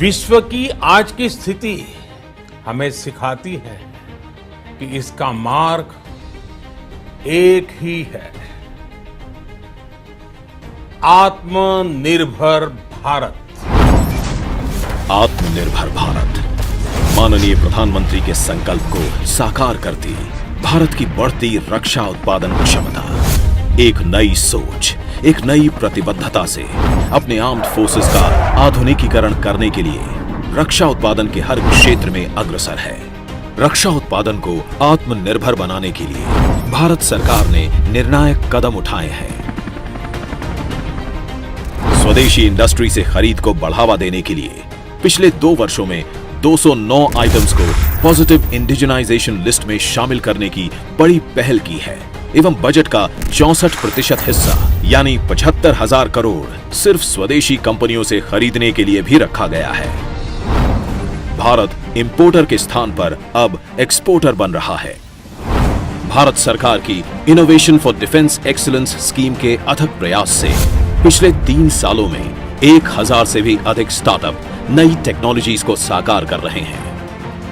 विश्व की आज की स्थिति हमें सिखाती है कि इसका मार्ग एक ही है, आत्मनिर्भर भारत। आत्मनिर्भर भारत माननीय प्रधानमंत्री के संकल्प को साकार करती भारत की बढ़ती रक्षा उत्पादन क्षमता, एक नई सोच, एक नई प्रतिबद्धता से अपने आर्म्ड फोर्सेस का आधुनिकीकरण करने के लिए रक्षा उत्पादन के हर क्षेत्र में अग्रसर है। रक्षा उत्पादन को आत्मनिर्भर बनाने के लिए भारत सरकार ने निर्णायक कदम उठाए हैं। स्वदेशी इंडस्ट्री से खरीद को बढ़ावा देने के लिए पिछले 2 वर्षों में 209 आइटम्स को पॉजिटिव इंडिजिनाइजेशन लिस्ट में शामिल करने की बड़ी पहल की है एवं बजट का 64% हिस्सा यानी 75,000 करोड़ सिर्फ स्वदेशी कंपनियों से खरीदने के लिए भी रखा गया है। भारत इंपोर्टर के स्थान पर अब एक्सपोर्टर बन रहा है। भारत सरकार की innovation for defence excellence scheme के अथक प्रयास से पिछले 3 सालों में 1000 से भी अधिक स्टार्टअप नई टेक्नोलॉजीज को साकार कर रहे हैं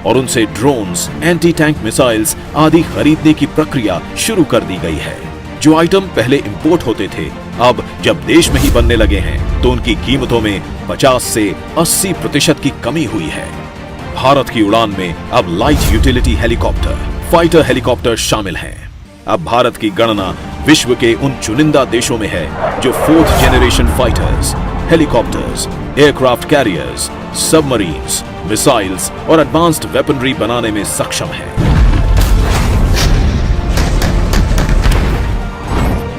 और उनसे ड्रोन्स, एंटी टैंक मिसाइल्स आदि खरीदने की प्रक्रिया शुरू कर दी गई है। जो आइटम पहले इंपोर्ट होते थे, अब जब देश में ही बनने लगे हैं तो उनकी कीमतों में 50 से 80% की कमी हुई है। भारत की उड़ान में अब light utility helicopter, fighter helicopter शामिल हैं। अब भारत की गणना विश्व के उन चुनिंदा देशों में है जो 4th generation fighters, helicopters, aircraft carriers, submarines, missiles और एडवांस्ड वेपनरी बनाने में सक्षम है।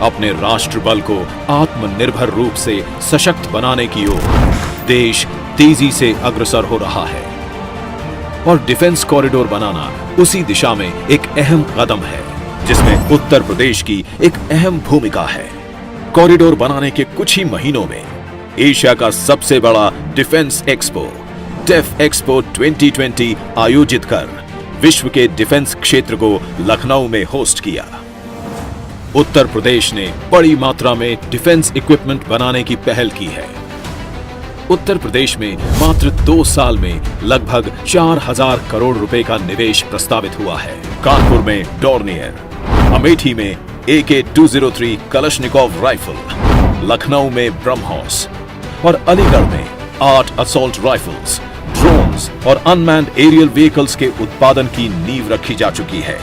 अपने राष्ट्र बल को आत्मनिर्भर रूप से सशक्त बनाने की ओर देश तेजी से अग्रसर हो रहा है और डिफेंस कॉरिडोर बनाना उसी दिशा में एक अहम कदम है, जिसमें उत्तर प्रदेश की एक अहम भूमिका है। कॉरिडोर बनाने के कुछ ही महीनों में एशिया का सबसे बड़ा डिफेंस एक्सपो डेफ एक्सपो 2020 आयोजित कर विश्व के डिफेंस क्षेत्र को लखनऊ में होस्ट किया। उत्तर प्रदेश ने बड़ी मात्रा में डिफेंस इक्विपमेंट बनाने की पहल की है। उत्तर प्रदेश में मात्र 2 साल में लगभग 4,000 करोड़ रुपए का निवेश प्रस्तावित हुआ है। कानपुर में डॉर्नियर, अमेठी में AK-203 कलशनिकोव राइफल, लखनऊ में ब्रह्मोस और अलीगढ़ में 8 असॉल्ट राइफल्स, ड्रोन्स और अनमैन्ड एरियल व्हीकल्स के उत्पादन की नींव रखी जा चुकी है।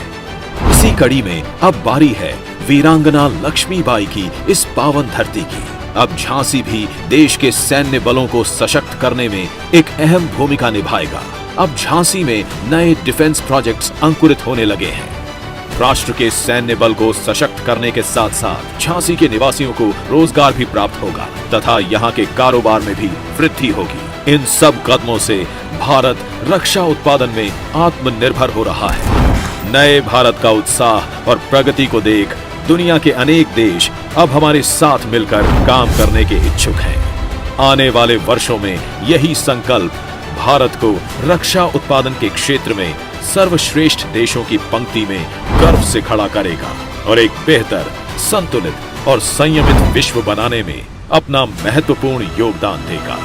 इसी कड़ी में अब बारी है वीरांगना लक्ष्मीबाई की इस पावन धरती की। अब झांसी भी देश के सैन्य बलों को सशक्त करने में एक अहम भूमिका निभाएगा। अब झांसी में नए डिफेंस प्रोजेक्ट्स अंकुरित होने लगे हैं। राष्ट्र के सैन्य बल को सशक्त करने के साथ साथ झांसी के निवासियों को रोजगार भी प्राप्त होगा तथा यहाँ के कारोबार में भी वृद्धि होगी। इन सब कदमों से भारत रक्षा उत्पादन में आत्मनिर्भर हो रहा है। नए भारत का उत्साह और प्रगति को देख दुनिया के अनेक देश अब हमारे साथ मिलकर काम करने के इच्छुक हैं। आने वाले वर्षों में यही संकल्प भारत को रक्षा उत्पादन के क्षेत्र में सर्वश्रेष्ठ देशों की पंक्ति में गर्व से खड़ा करेगा और एक बेहतर, संतुलित और संयमित विश्व बनाने में अपना महत्वपूर्ण योगदान देगा।